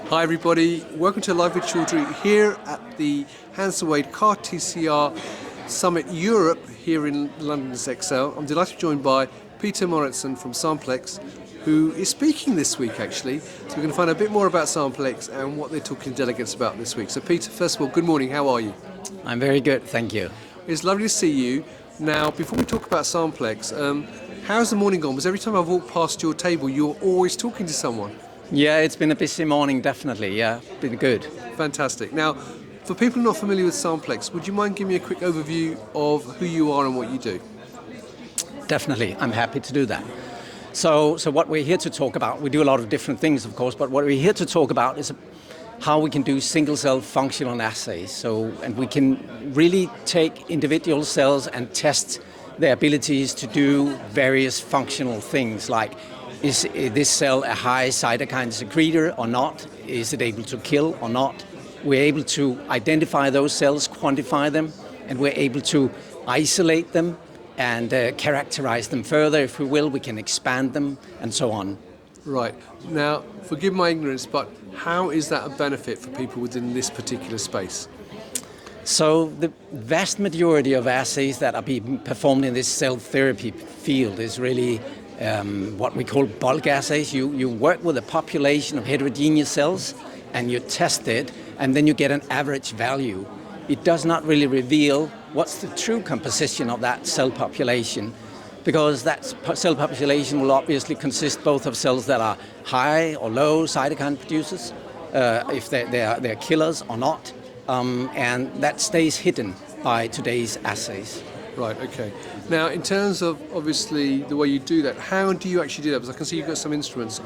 Hi everybody, welcome to Live with Chaudhry here at the Hanson Wade CAR-TCR Summit Europe here in London's Xdrop. I'm delighted to be joined by Peter Mouritzen from Samplix, who is speaking this week actually. So we're going to find out a bit more about Samplix and what they're talking to delegates about this week. So Peter, first of all, good morning, how are you? I'm very good, thank you. It's lovely to see you. Now, before we talk about Samplix, how's the morning gone? Because every time I've walked past your table, you're always talking to someone. Yeah, it's been a busy morning, definitely. Yeah, been good. Fantastic. Now, for people not familiar with Samplix, would you mind giving me a quick overview of who you are and what you do? Definitely, I'm happy to do that. So what we're here to talk about, we do a lot of different things, of course, but what we're here to talk about is how we can do single-cell functional assays. And we can really take individual cells and test their abilities to do various functional things, like is this cell a high cytokine secretor or not? Is it able to kill or not? We're able to identify those cells, quantify them, and we're able to isolate them and characterize them further. If we will, we can expand them and so on. Right. Now, forgive my ignorance, but how is that a benefit for people within this particular space? So the vast majority of assays that are being performed in this cell therapy field is really what we call bulk assays. You work with a population of heterogeneous cells and you test it, and then you get an average value. It does not really reveal what's the true composition of that cell population, because that cell population will obviously consist both of cells that are high or low cytokine producers, if they're killers or not, and that stays hidden by today's assays. Right, okay. Now, in terms of obviously the way you do that, how do you actually do that? Because I can see you've got some instruments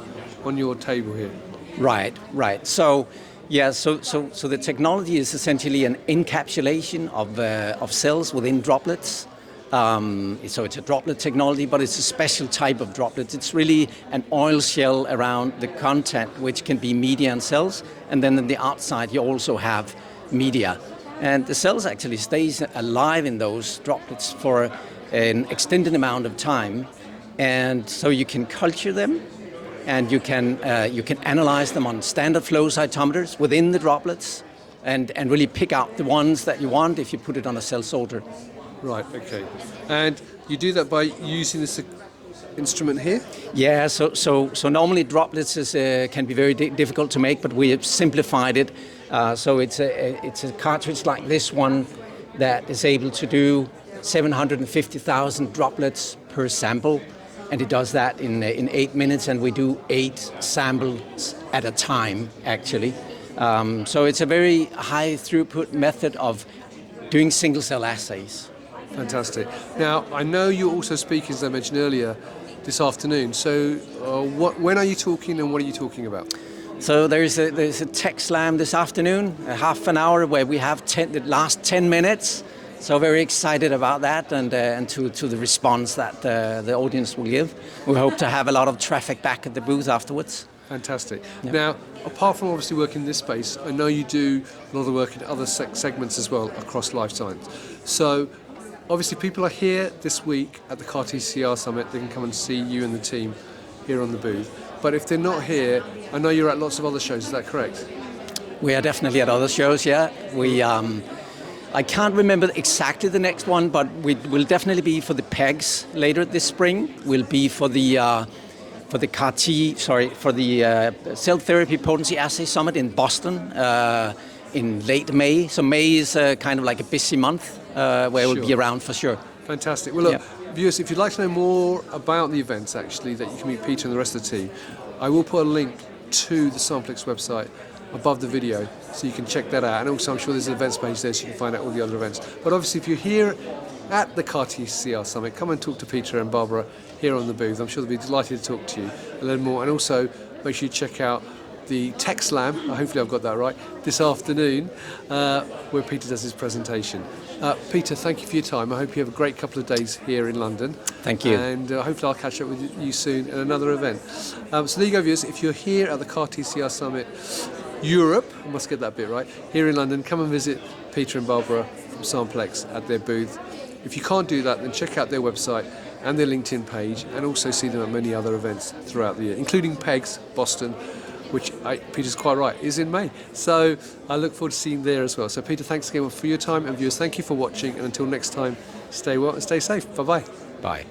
on your table here. Right. So the technology is essentially an encapsulation of cells within droplets. So it's a droplet technology, but it's a special type of droplet. It's really an oil shell around the content, which can be media and cells, and then on the outside you also have media. And the cells actually stays alive in those droplets for an extended amount of time, and so you can culture them, and you can analyze them on standard flow cytometers within the droplets, and really pick out the ones that you want if you put it on a cell sorter. Right, okay. And you do that by using this instrument here? Yeah, so normally droplets can be very difficult to make, but we have simplified it. So it's a cartridge like this one that is able to do 750,000 droplets per sample, and it does that in 8 minutes, and we do 8 samples at a time, actually. So it's a very high throughput method of doing single-cell assays. Fantastic. Now, I know you're also speaking, as I mentioned earlier, this afternoon. So when are you talking and what are you talking about? So there's a tech slam this afternoon, a half an hour where we have the last 10 minutes. So very excited about that and to the response that the audience will give. We hope to have a lot of traffic back at the booth afterwards. Fantastic. Yeah. Now, apart from obviously working in this space, I know you do a lot of work in other segments as well across life science. So obviously people are here this week at the CAR-TCR Summit. They can come and see you and the team here on the booth. But if they're not here, I know you're at lots of other shows, is that correct? We are definitely at other shows, yeah. I can't remember exactly the next one, but we will definitely be for the PEGS later this spring. We'll be for the Cell Therapy Potency Assay Summit in Boston in late May. So May is kind of like a busy month where we'll be around for sure. Fantastic. Well, look, viewers, if you'd like to know more about the events, actually, that you can meet Peter and the rest of the team, I will put a link to the Samplix website above the video, so you can check that out. And also, I'm sure there's an events page there, so you can find out all the other events. But obviously, if you're here at the CAR-TCR Summit, come and talk to Peter and Bárbara here on the booth. I'm sure they'll be delighted to talk to you a little more. And also, make sure you check out the Tech Slam, hopefully I've got that right, this afternoon, where Peter does his presentation. Peter, thank you for your time. I hope you have a great couple of days here in London. Thank you. And hopefully I'll catch up with you soon at another event. So there you go, viewers. If you're here at the CAR-TCR Summit Europe, I must get that bit right, here in London, come and visit Peter and Bárbara from Samplix at their booth. If you can't do that, then check out their website and their LinkedIn page, and also see them at many other events throughout the year, including PEGS, Boston, which Peter's quite right, is in May. So I look forward to seeing you there as well. So Peter, thanks again for your time, and viewers, thank you for watching, and until next time, stay well and stay safe. Bye-bye. Bye.